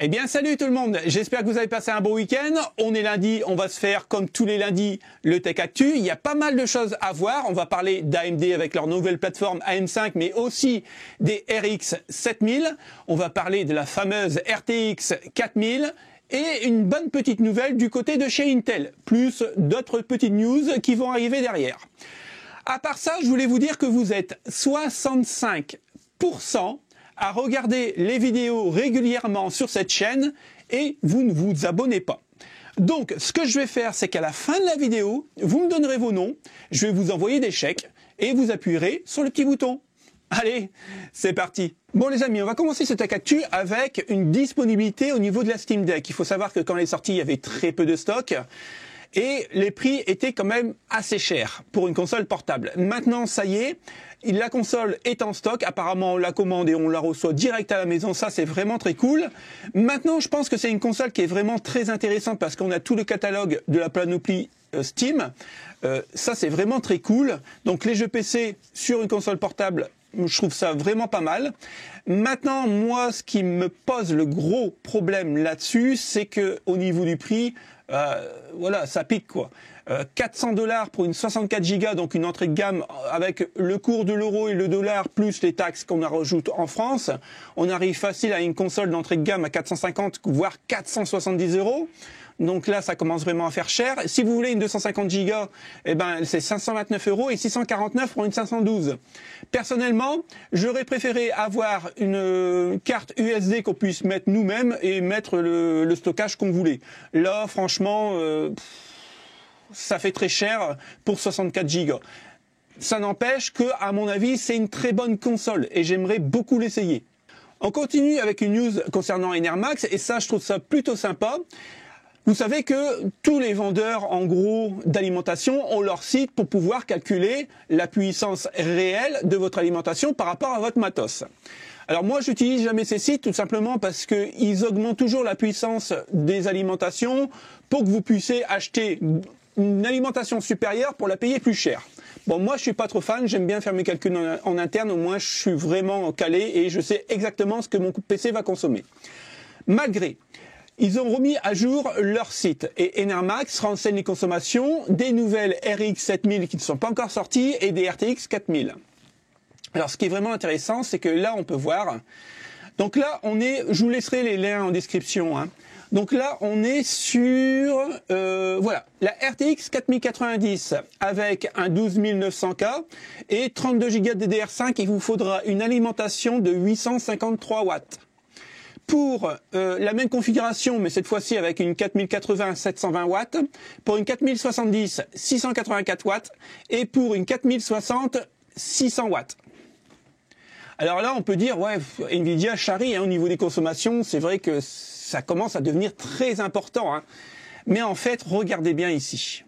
Eh bien salut tout le monde, j'espère que vous avez passé un bon week-end. On est lundi, on va se faire comme tous les lundis le Tech Actu. Il y a pas mal de choses à voir. On va parler d'AMD avec leur nouvelle plateforme AM5, mais aussi des RX 7000. On va parler de la fameuse RTX 4000 et une bonne petite nouvelle du côté de chez Intel, plus d'autres petites news qui vont arriver derrière. À part ça, je voulais vous dire que vous êtes 65% à regarder les vidéos régulièrement sur cette chaîne et vous ne vous abonnez pas. Donc, ce que je vais faire, c'est qu'à la fin de la vidéo, vous me donnerez vos noms, je vais vous envoyer des chèques et vous appuierez sur le petit bouton. Allez, c'est parti. Bon les amis, on va commencer ce Tech Actu avec une disponibilité au niveau de la Steam Deck. Il faut savoir que quand elle est sortie, il y avait très peu de stock. Et les prix étaient quand même assez chers pour une console portable. Maintenant, ça y est, la console est en stock. Apparemment, on la commande et on la reçoit direct à la maison. Ça, c'est vraiment très cool. Maintenant, je pense que c'est une console qui est vraiment très intéressante parce qu'on a tout le catalogue de la panoplie Steam. Ça, c'est vraiment très cool. Donc, les jeux PC sur une console portable, je trouve ça vraiment pas mal. Maintenant, moi, ce qui me pose le gros problème là-dessus, c'est que au niveau du prix, voilà, ça pique quoi. 400$ pour une 64 Go, donc une entrée de gamme avec le cours de l'euro et le dollar plus les taxes qu'on rajoute en France, on arrive facile à une console d'entrée de gamme à 450 voire 470€. Donc là, ça commence vraiment à faire cher. Si vous voulez une 250 Go, eh ben c'est 529€ et 649 pour une 512. Personnellement, j'aurais préféré avoir une carte USB qu'on puisse mettre nous-mêmes et mettre le stockage qu'on voulait. Là, franchement, ça fait très cher pour 64 Go. Ça n'empêche que, à mon avis, c'est une très bonne console et j'aimerais beaucoup l'essayer. On continue avec une news concernant Enermax et ça, je trouve ça plutôt sympa. Vous savez que tous les vendeurs, en gros, d'alimentation ont leur site pour pouvoir calculer la puissance réelle de votre alimentation par rapport à votre matos. Alors moi, j'utilise jamais ces sites tout simplement parce qu'ils augmentent toujours la puissance des alimentations pour que vous puissiez acheter une alimentation supérieure pour la payer plus cher. Bon, moi, je suis pas trop fan, j'aime bien faire mes calculs en interne, au moins je suis vraiment calé et je sais exactement ce que mon PC va consommer. Malgré, ils ont remis à jour leur site et Enermax renseigne les consommations des nouvelles RX 7000 qui ne sont pas encore sorties et des RTX 4000. Alors, ce qui est vraiment intéressant, c'est que là, on peut voir. Donc là, je vous laisserai les liens en description, hein. Donc là, on est sur, voilà, la RTX 4090 avec un 12900K et 32 Go de DDR5. Il vous faudra une alimentation de 853 watts. Pour la même configuration, mais cette fois-ci avec une 4080 720 watts, pour une 4070 684 watts et pour une 4060 600 watts. Alors là, on peut dire, ouais, Nvidia charrie hein, au niveau des consommations, c'est vrai que ça commence à devenir très important. Hein. Mais en fait, regardez bien ici.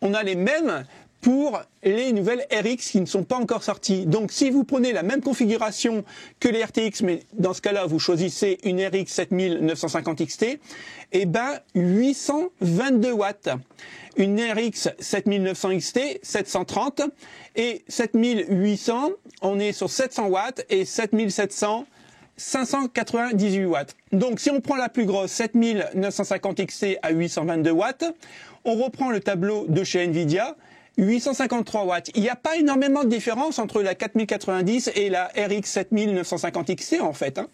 On a les mêmes pour les nouvelles RX qui ne sont pas encore sorties. Donc si vous prenez la même configuration que les RTX, mais dans ce cas-là, vous choisissez une RX 7950 XT, et ben 822 watts. Une RX 7900 XT, 730, et 7800, on est sur 700 watts, et 7700, 598 watts. Donc si on prend la plus grosse, 7950 XT à 822 watts, on reprend le tableau de chez Nvidia, 853 watts. Il n'y a pas énormément de différence entre la 4090 et la RX 7950 XT en fait, hein,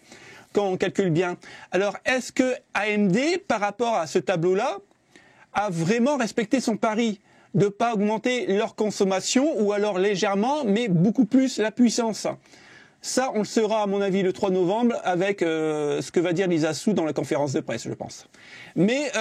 quand on calcule bien. Alors est-ce que AMD, par rapport à ce tableau-là, a vraiment respecté son pari de ne pas augmenter leur consommation ou alors légèrement, mais beaucoup plus la puissance? Ça, on le saura à mon avis le 3 novembre avec ce que va dire Lisa Su dans la conférence de presse, je pense. Mais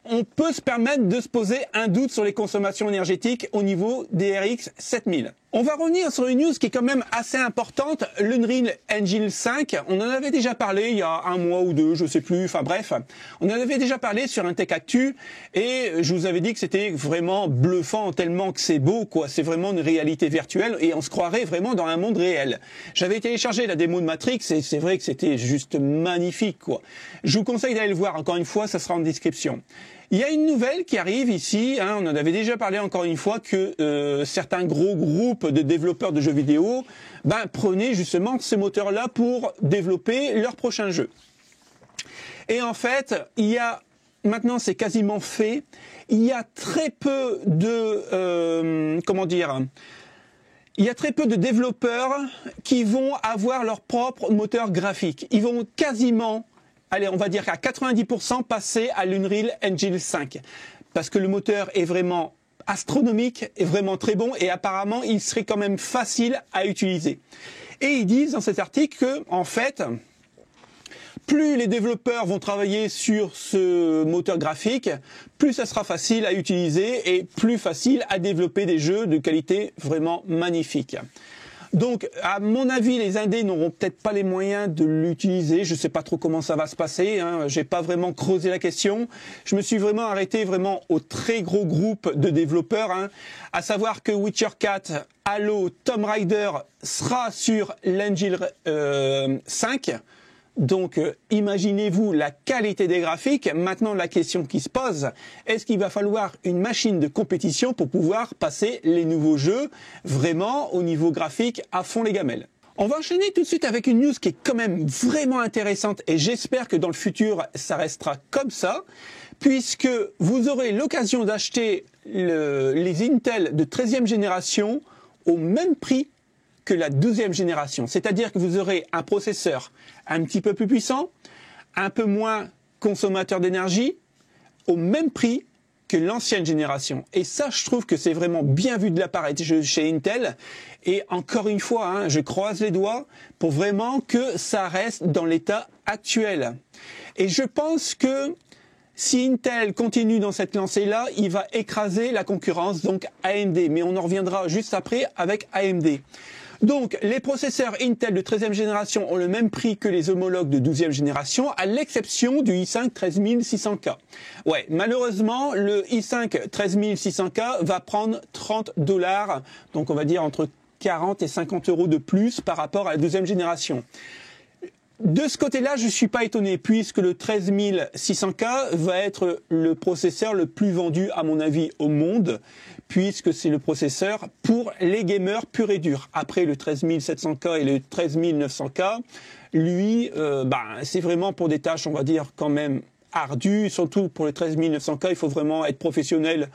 on peut se permettre de se poser un doute sur les consommations énergétiques au niveau des RX 7000. On va revenir sur une news qui est quand même assez importante, l'Unreal Engine 5. On en avait déjà parlé il y a un mois ou deux, je sais plus, enfin bref. On en avait déjà parlé sur un Tech Actu et je vous avais dit que c'était vraiment bluffant tellement que c'est beau, quoi. C'est vraiment une réalité virtuelle et on se croirait vraiment dans un monde réel. J'avais téléchargé la démo de Matrix et c'est vrai que c'était juste magnifique, quoi. Je vous conseille d'aller le voir, encore une fois, ça sera en description. Il y a une nouvelle qui arrive ici, hein, on en avait déjà parlé encore une fois, que certains gros groupes de développeurs de jeux vidéo prenaient justement ces moteurs-là pour développer leurs prochains jeux. Et en fait, maintenant c'est quasiment fait, il y a très peu de, il y a très peu de développeurs qui vont avoir leur propre moteur graphique. Ils vont quasiment, allez, on va dire à 90% passer à l'Unreal Engine 5. Parce que le moteur est vraiment astronomique, est vraiment très bon et apparemment il serait quand même facile à utiliser. Et ils disent dans cet article que, en fait, plus les développeurs vont travailler sur ce moteur graphique, plus ça sera facile à utiliser et plus facile à développer des jeux de qualité vraiment magnifique. Donc, à mon avis, les indés n'auront peut-être pas les moyens de l'utiliser. Je ne sais pas trop comment ça va se passer. J'ai pas vraiment creusé la question. Je me suis vraiment arrêté au très gros groupe de développeurs. À savoir que Witcher 4, Halo, Tomb Raider sera sur l'Unreal 5. Donc, imaginez-vous la qualité des graphiques. Maintenant, la question qui se pose, est-ce qu'il va falloir une machine de compétition pour pouvoir passer les nouveaux jeux vraiment au niveau graphique à fond les gamelles? On va enchaîner tout de suite avec une news qui est quand même vraiment intéressante et j'espère que dans le futur, ça restera comme ça, puisque vous aurez l'occasion d'acheter les Intel de 13e génération au même prix que la 12e génération. C'est-à-dire que vous aurez un processeur un petit peu plus puissant, un peu moins consommateur d'énergie, au même prix que l'ancienne génération. Et ça, je trouve que c'est vraiment bien vu de la part de chez Intel. Et encore une fois, je croise les doigts pour vraiment que ça reste dans l'état actuel. Et je pense que si Intel continue dans cette lancée-là, il va écraser la concurrence, donc AMD. Mais on en reviendra juste après avec AMD. Donc, les processeurs Intel de 13e génération ont le même prix que les homologues de 12e génération, à l'exception du i5 13600K. Ouais, malheureusement, le i5 13600K va prendre $30, donc on va dire entre 40 et 50 € de plus par rapport à la 12e génération. De ce côté-là, je suis pas étonné, puisque le 13600K va être le processeur le plus vendu, à mon avis, au monde, puisque c'est le processeur pour les gamers purs et durs. Après, le 13700K et le 13900K, lui, c'est vraiment pour des tâches, on va dire, quand même ardues, surtout pour le 13900K, il faut vraiment être professionnel,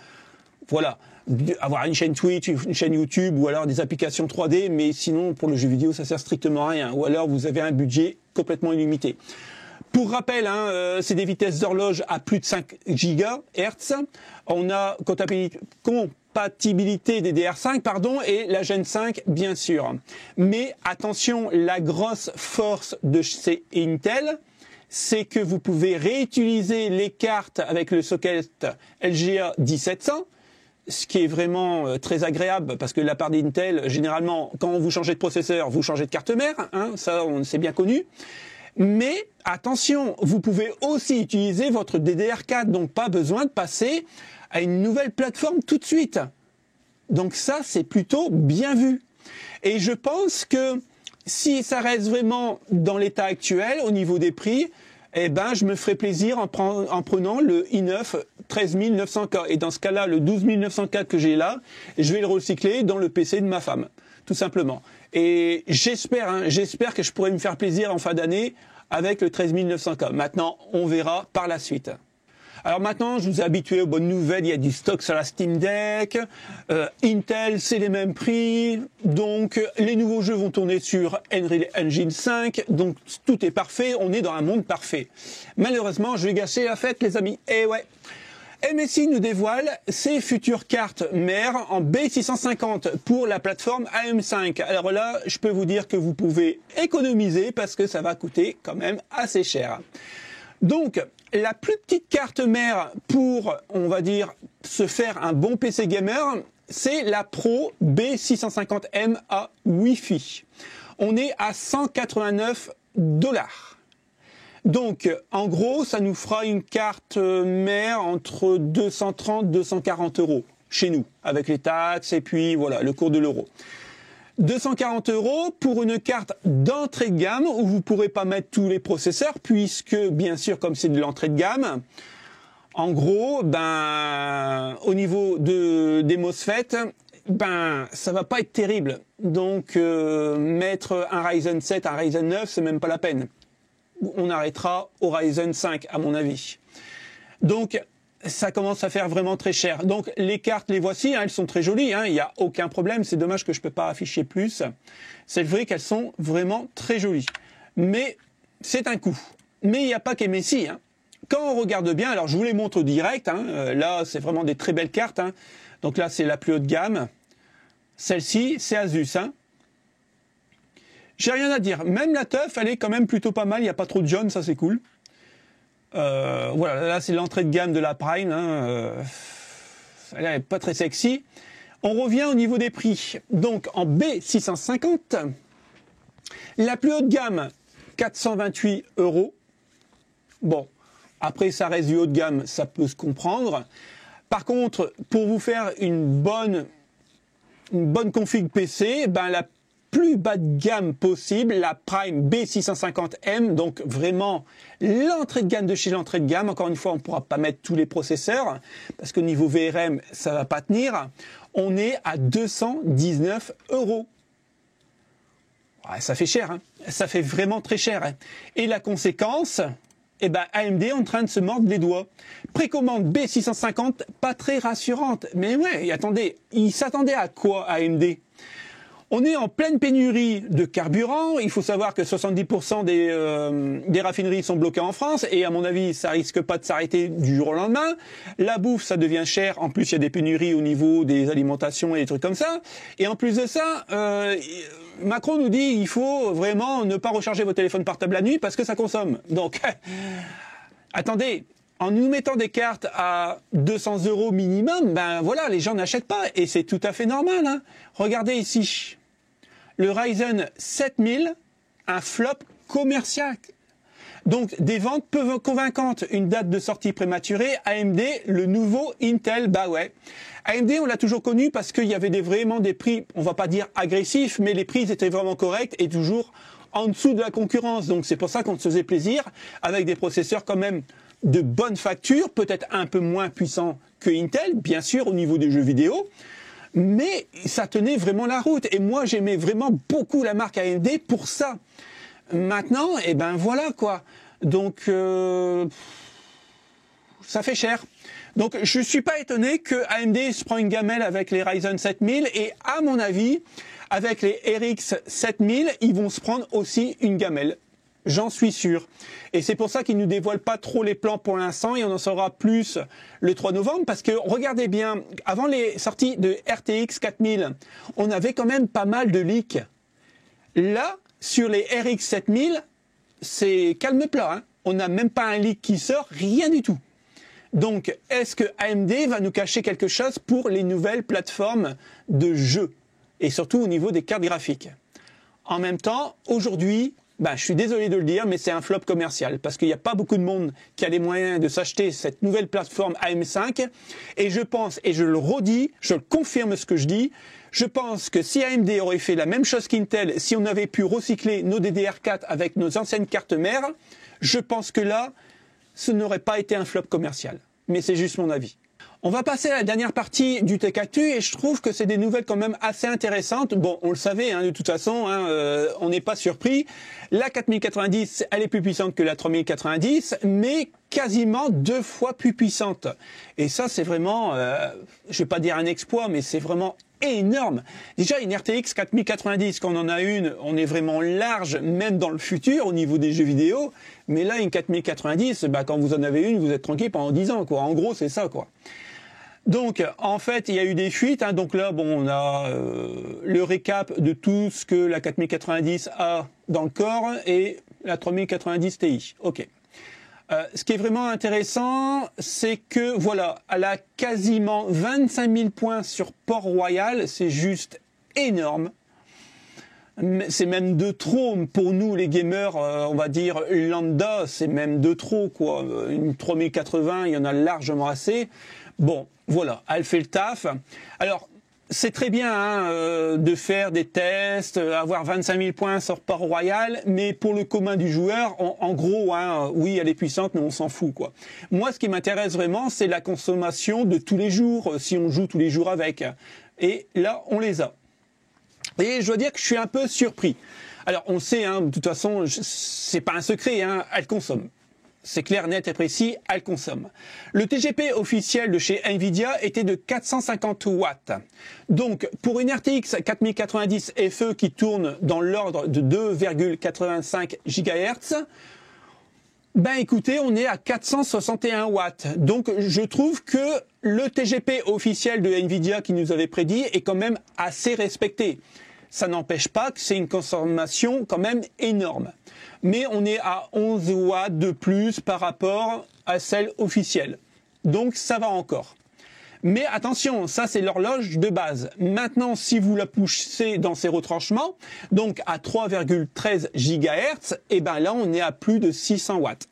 voilà, avoir une chaîne Twitch, une chaîne YouTube ou alors des applications 3D, mais sinon pour le jeu vidéo ça sert strictement à rien, ou alors vous avez un budget complètement illimité. Pour rappel, c'est des vitesses d'horloge à plus de 5 GHz, on a compatibilité DDR5 et la Gen 5 bien sûr. Mais attention, la grosse force de chez Intel, c'est que vous pouvez réutiliser les cartes avec le socket LGA 1700, ce qui est vraiment très agréable parce que de la part d'Intel, généralement, quand vous changez de processeur, vous changez de carte mère, ça on s'est bien connu. Mais attention, vous pouvez aussi utiliser votre DDR4, donc pas besoin de passer à une nouvelle plateforme tout de suite. Donc ça, c'est plutôt bien vu. Et je pense que si ça reste vraiment dans l'état actuel, au niveau des prix, je me ferai plaisir en prenant le i9 13900K. Et dans ce cas-là, le 12904 que j'ai là, je vais le recycler dans le PC de ma femme, tout simplement. Et j'espère que je pourrai me faire plaisir en fin d'année avec le 13900K. Maintenant, on verra par la suite. Alors maintenant, je vous ai habitué aux bonnes nouvelles, il y a du stock sur la Steam Deck, Intel c'est les mêmes prix, donc les nouveaux jeux vont tourner sur Unreal Engine 5, donc tout est parfait, on est dans un monde parfait. Malheureusement, je vais gâcher la fête les amis, et ouais. MSI nous dévoile ses futures cartes mères en B650 pour la plateforme AM5. Alors là, je peux vous dire que vous pouvez économiser parce que ça va coûter quand même assez cher. Donc, la plus petite carte mère pour, on va dire, se faire un bon PC gamer, c'est la Pro B650M à Wi-Fi. On est à 189 $. Donc, en gros, ça nous fera une carte mère entre 230 et 240 € chez nous, avec les taxes et puis voilà, le cours de l'euro. 240 € pour une carte d'entrée de gamme où vous ne pourrez pas mettre tous les processeurs puisque, bien sûr, comme c'est de l'entrée de gamme, en gros, au niveau des MOSFET, ça va pas être terrible. Donc, mettre un Ryzen 7, un Ryzen 9, c'est même pas la peine. on arrêtera au Ryzen 5 à mon avis. Donc ça commence à faire vraiment très cher. Donc les cartes, les voici, hein, elles sont très jolies, hein, il n'y a aucun problème. C'est dommage que je ne peux pas afficher plus. C'est vrai qu'elles sont vraiment très jolies. Mais c'est un coût. Mais il n'y a pas qu'MSI. Hein. Quand on regarde bien, alors je vous les montre au direct, hein, là c'est vraiment des très belles cartes. Hein. Donc là c'est la plus haute gamme. Celle-ci, c'est Asus. Hein. J'ai rien à dire. Même la teuf, elle est quand même plutôt pas mal. Il n'y a pas trop de jaune, ça c'est cool. Voilà, là c'est l'entrée de gamme de la Prime. Hein. Elle n'est pas très sexy. On revient au niveau des prix. Donc en B650, la plus haute gamme, 428 €. Bon, après ça reste du haut de gamme, ça peut se comprendre. Par contre, pour vous faire une bonne config PC, ben la plus bas de gamme possible, la Prime B650M, donc vraiment l'entrée de gamme de chez l'entrée de gamme. Encore une fois, on ne pourra pas mettre tous les processeurs, parce qu'au niveau VRM, ça ne va pas tenir. On est à 219 €. Ouais, ça fait cher, hein. Ça fait vraiment très cher. Hein. Et la conséquence, eh ben, AMD est en train de se mordre les doigts. Précommande B650, pas très rassurante. Mais ouais, attendez, ils s'attendaient à quoi AMD ? On est en pleine pénurie de carburant. Il faut savoir que 70% des raffineries sont bloquées en France. Et à mon avis, ça risque pas de s'arrêter du jour au lendemain. La bouffe, ça devient cher. En plus, il y a des pénuries au niveau des alimentations et des trucs comme ça. Et en plus de ça, Macron nous dit il faut vraiment ne pas recharger vos téléphones portables la nuit parce que ça consomme. Donc, attendez. En nous mettant des cartes à 200 € minimum, ben voilà, les gens n'achètent pas. Et c'est tout à fait normal. Hein. Regardez ici. Le Ryzen 7000, un flop commercial. Donc, des ventes peu convaincantes, une date de sortie prématurée, AMD, le nouveau Intel, bah ouais. AMD, on l'a toujours connu parce qu'il y avait vraiment des prix, on va pas dire agressifs, mais les prix étaient vraiment corrects et toujours en dessous de la concurrence. Donc, c'est pour ça qu'on se faisait plaisir avec des processeurs quand même de bonne facture, peut-être un peu moins puissants que Intel, bien sûr, au niveau des jeux vidéo. Mais ça tenait vraiment la route. Et moi, j'aimais vraiment beaucoup la marque AMD pour ça. Maintenant, eh ben voilà quoi. Donc, ça fait cher. Donc, je suis pas étonné que AMD se prend une gamelle avec les Ryzen 7000. Et à mon avis, avec les RX 7000, ils vont se prendre aussi une gamelle. J'en suis sûr. Et c'est pour ça qu'ils ne nous dévoilent pas trop les plans pour l'instant et on en saura plus le 3 novembre parce que regardez bien, avant les sorties de RTX 4000, on avait quand même pas mal de leaks. Là, sur les RX 7000, c'est calme plat. Hein. On n'a même pas un leak qui sort, rien du tout. Donc, est-ce que AMD va nous cacher quelque chose pour les nouvelles plateformes de jeux et surtout au niveau des cartes graphiques? En même temps, aujourd'hui, ben, je suis désolé de le dire, mais c'est un flop commercial parce qu'il n'y a pas beaucoup de monde qui a les moyens de s'acheter cette nouvelle plateforme AM5. Et je pense, et je le redis, je confirme ce que je dis, je pense que si AMD aurait fait la même chose qu'Intel, si on avait pu recycler nos DDR4 avec nos anciennes cartes mères, je pense que là, ce n'aurait pas été un flop commercial. Mais c'est juste mon avis. On va passer à la dernière partie du Tech Actu et je trouve que c'est des nouvelles quand même assez intéressantes. Bon, on le savait hein, de toute façon, hein, on n'est pas surpris. La 4090, elle est plus puissante que la 3090, mais quasiment 2 fois plus puissante. Et ça, c'est vraiment, je vais pas dire un exploit, mais c'est vraiment énorme. Déjà, une RTX 4090, quand on en a une, on est vraiment large, même dans le futur, au niveau des jeux vidéo. Mais là, une 4090, bah, quand vous en avez une, vous êtes tranquille pendant 10 ans, quoi. En gros, c'est ça, quoi. Donc, en fait, il y a eu des fuites. Hein. Donc là, bon, on a le récap de tout ce que la 4090 a dans le corps et la 3090 Ti. Ok. Ce qui est vraiment intéressant, c'est que, voilà, elle a quasiment 25 000 points sur Port-Royal. C'est juste énorme. C'est même de trop pour nous, les gamers, on va dire lambda, c'est même de trop, quoi. Une 3080, il y en a largement assez. Bon, voilà, elle fait le taf. Alors, c'est très bien hein, de faire des tests, avoir 25 000 points sur Port-Royal, mais pour le commun du joueur, en gros, hein, oui, elle est puissante, mais on s'en fout, quoi. Moi, ce qui m'intéresse vraiment, c'est la consommation de tous les jours, si on joue tous les jours avec. Et là, on les a. Et je dois dire que je suis un peu surpris. Alors on sait, hein, de toute façon, c'est pas un secret, hein, elle consomme. C'est clair, net et précis, elle consomme. Le TGP officiel de chez Nvidia était de 450 watts. Donc, pour une RTX 4090 FE qui tourne dans l'ordre de 2,85 GHz, ben écoutez, on est à 461 watts. Donc, je trouve que le TGP officiel de Nvidia qui nous avait prédit est quand même assez respecté. Ça n'empêche pas que c'est une consommation quand même énorme. Mais on est à 11 watts de plus par rapport à celle officielle. Donc ça va encore. Mais attention, ça c'est l'horloge de base. Maintenant, si vous la poussez dans ses retranchements, donc à 3,13 GHz, et ben là on est à plus de 600 watts.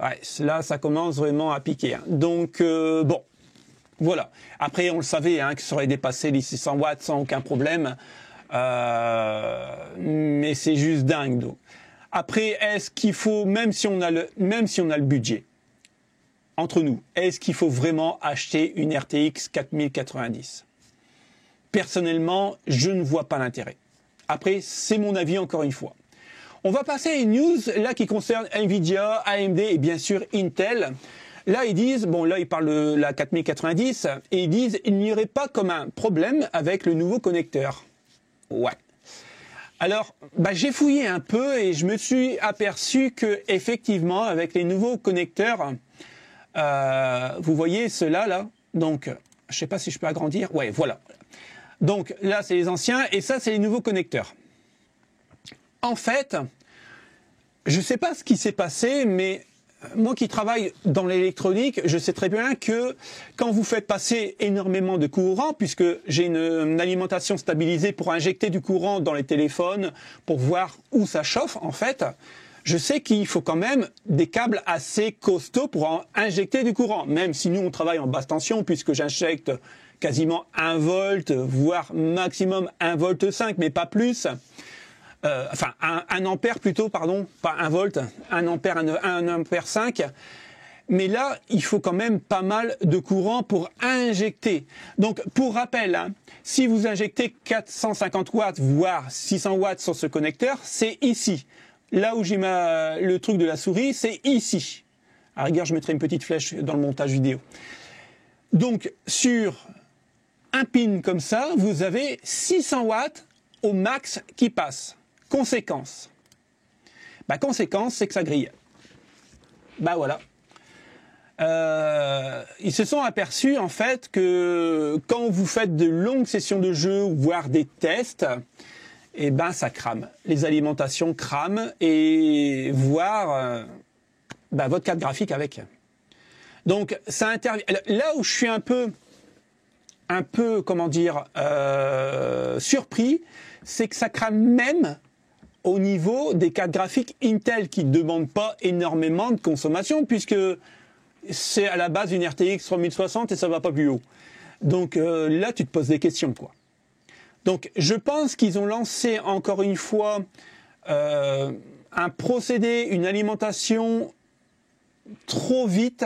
Ouais, là ça commence vraiment à piquer. Hein. Donc bon. Voilà. Après, on le savait hein, que ça aurait dépassé les 600 watts sans aucun problème. Mais c'est juste dingue. Donc. Après, est-ce qu'il faut, même si on a le budget, entre nous, est-ce qu'il faut vraiment acheter une RTX 4090 ? Personnellement, je ne vois pas l'intérêt. Après, c'est mon avis encore une fois. On va passer à une news là qui concerne Nvidia, AMD et bien sûr Intel. Là, ils disent, bon là, ils parlent de la 4090, et ils disent, il n'y aurait pas comme un problème avec le nouveau connecteur. Ouais. Alors, bah, j'ai fouillé un peu et je me suis aperçu que effectivement, avec les nouveaux connecteurs, vous voyez ceux-là, là, donc, je sais pas si je peux agrandir, ouais, voilà. Donc là, c'est les anciens, et ça, c'est les nouveaux connecteurs. En fait, je sais pas ce qui s'est passé, mais moi qui travaille dans l'électronique, je sais très bien que quand vous faites passer énormément de courant, puisque j'ai une alimentation stabilisée pour injecter du courant dans les téléphones, pour voir où ça chauffe en fait, je sais qu'il faut quand même des câbles assez costauds pour en injecter du courant, même si nous on travaille en basse tension, puisque j'injecte quasiment 1 volt, voire maximum 1 volt 5, mais pas plus. Enfin 1 ampère plutôt, pardon, pas 1 volt, 1 ampère, 1 ampère 5. Mais là, il faut quand même pas mal de courant pour injecter. Donc, pour rappel, hein, si vous injectez 450 watts, voire 600 watts sur ce connecteur, c'est ici. Là où j'ai le truc de la souris, c'est ici. À la rigueur, je mettrai une petite flèche dans le montage vidéo. Donc, sur un pin comme ça, vous avez 600 watts au max qui passe. Conséquence. Bah, conséquence, c'est que ça grille. Bah voilà. Ils se sont aperçus en fait que quand vous faites de longues sessions de jeu, voire des tests, eh ben ça crame. Les alimentations crament et voire bah, votre carte graphique avec. Donc ça intervient. Là où je suis un peu comment dire surpris, c'est que ça crame même au niveau des cartes graphiques Intel qui ne demandent pas énormément de consommation puisque c'est à la base une RTX 3060 et ça va pas plus haut. Donc là, tu te poses des questions, quoi. Donc je pense qu'ils ont lancé encore une fois un procédé, une alimentation trop vite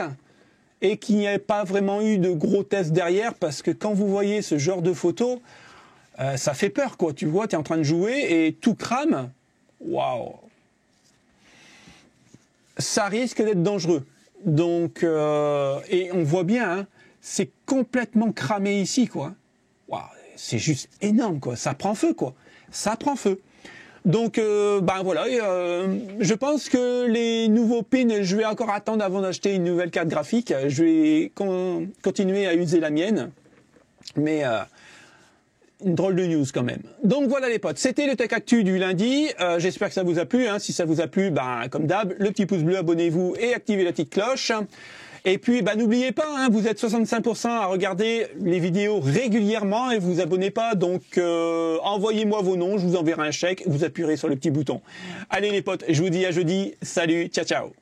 et qu'il n'y avait pas vraiment eu de gros tests derrière parce que quand vous voyez ce genre de photos, ça fait peur, quoi. Tu vois, tu es en train de jouer et tout crame. Waouh! Ça risque d'être dangereux. Donc, et on voit bien, hein, c'est complètement cramé ici, quoi. Waouh, c'est juste énorme, quoi. Ça prend feu, quoi. Ça prend feu. Donc, ben voilà, je pense que les nouveaux pins, je vais encore attendre avant d'acheter une nouvelle carte graphique. Je vais continuer à user la mienne. Mais une drôle de news quand même. Donc voilà les potes, c'était le Tech Actu du lundi. J'espère que ça vous a plu. Hein. Si ça vous a plu, ben, comme d'hab, le petit pouce bleu, abonnez-vous et activez la petite cloche. Et puis, ben, n'oubliez pas, hein, vous êtes 65% à regarder les vidéos régulièrement et vous vous abonnez pas. Donc, envoyez-moi vos noms, je vous enverrai un chèque, vous appuierez sur le petit bouton. Allez les potes, je vous dis à jeudi. Salut, ciao ciao.